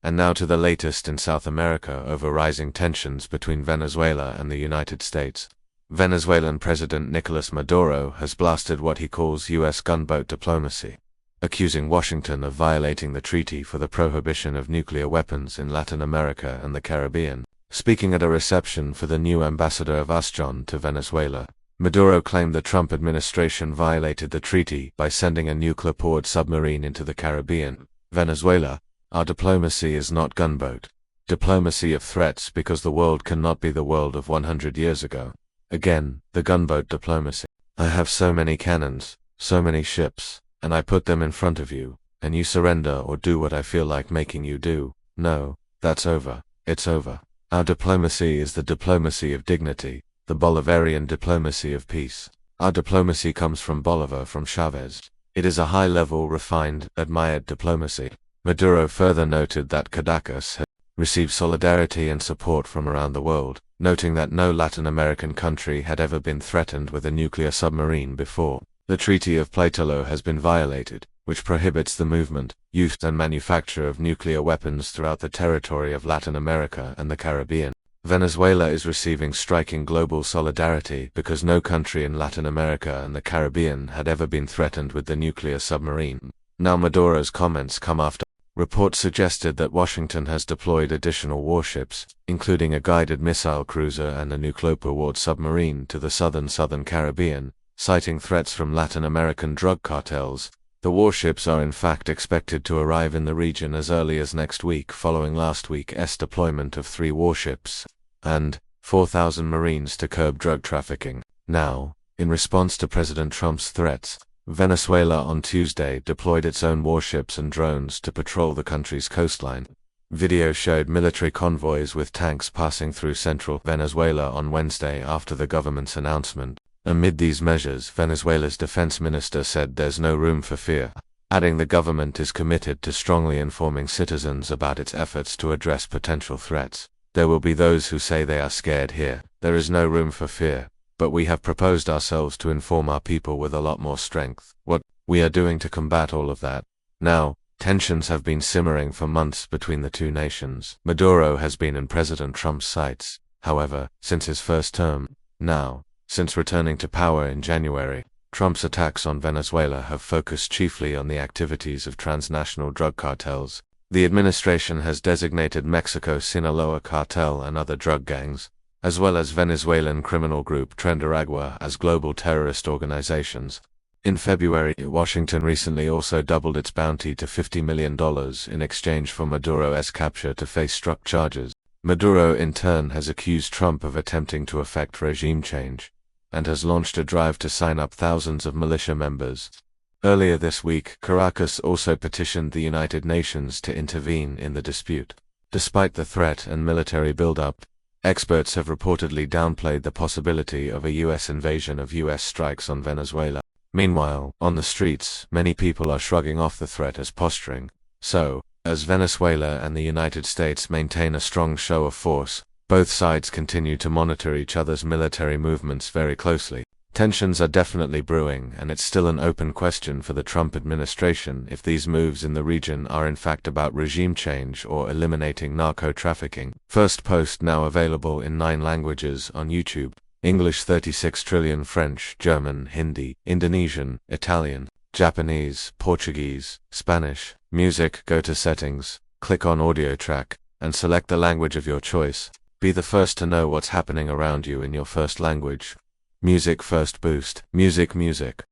And now to the latest in South America over rising tensions between Venezuela and the United States. Venezuelan President Nicolas Maduro has blasted what he calls U.S. gunboat diplomacy, accusing Washington of violating the Treaty for the Prohibition of Nuclear Weapons in Latin America and the Caribbean. Speaking at a reception for the new ambassador of Usjon to Venezuela, Maduro claimed the Trump administration violated the treaty by sending a nuclear-powered submarine into the Caribbean. Venezuela, our diplomacy is not gunboat diplomacy of threats because the world cannot be the world of 100 years ago. Again, the gunboat diplomacy. I have so many cannons, so many ships, and I put them in front of you, and you surrender or do what I feel like making you do. No, that's over. It's over. Our diplomacy is the diplomacy of dignity, the Bolivarian diplomacy of peace. Our diplomacy comes from Bolivar, from Chavez. It is a high-level, refined, admired diplomacy. Maduro further noted that Caracas had received solidarity and support from around the world, noting that no Latin American country had ever been threatened with a nuclear submarine before. The Treaty of Tlatelolco has been violated, which prohibits the movement, use and manufacture of nuclear weapons throughout the territory of Latin America and the Caribbean. Venezuela is receiving striking global solidarity because no country in Latin America and the Caribbean had ever been threatened with the nuclear submarine. Now Maduro's comments come after reports suggested that Washington has deployed additional warships, including a guided missile cruiser and a nuclear-powered submarine to the southern Caribbean, citing threats from Latin American drug cartels. The warships are in fact expected to arrive in the region as early as next week, following last week's deployment of 3 warships and 4,000 Marines to curb drug trafficking. Now, in response to President Trump's threats, Venezuela on Tuesday deployed its own warships and drones to patrol the country's coastline. Video showed military convoys with tanks passing through central Venezuela on Wednesday after the government's announcement. Amid these measures, Venezuela's defense minister said there's no room for fear, adding the government is committed to strongly informing citizens about its efforts to address potential threats. There will be those who say they are scared here. There is no room for fear, but we have proposed ourselves to inform our people with a lot more strength. What we are doing to combat all of that. Now, tensions have been simmering for months between the two nations. Maduro has been in President Trump's sights, however, since his first term. Now, since returning to power in January, Trump's attacks on Venezuela have focused chiefly on the activities of transnational drug cartels. The administration has designated Mexico's Sinaloa cartel and other drug gangs, as well as Venezuelan criminal group Trendaragua, as global terrorist organizations. In February, Washington recently also doubled its bounty to $50 million in exchange for Maduro's capture to face struck charges. Maduro in turn has accused Trump of attempting to effect regime change, and has launched a drive to sign up thousands of militia members. Earlier this week, Caracas also petitioned the United Nations to intervene in the dispute. Despite the threat and military buildup, experts have reportedly downplayed the possibility of a U.S. invasion of U.S. strikes on Venezuela. Meanwhile, on the streets, many people are shrugging off the threat as posturing. So, as Venezuela and the United States maintain a strong show of force, both sides continue to monitor each other's military movements very closely. Tensions are definitely brewing, and it's still an open question for the Trump administration if these moves in the region are in fact about regime change or eliminating narco-trafficking. Firstpost now available in 9 languages on YouTube: English 36 trillion, French, German, Hindi, Indonesian, Italian, Japanese, Portuguese, Spanish. Music, go to Settings, click on Audio Track, and select the language of your choice. Be the first to know what's happening around you in your first language. Music first boost. Music.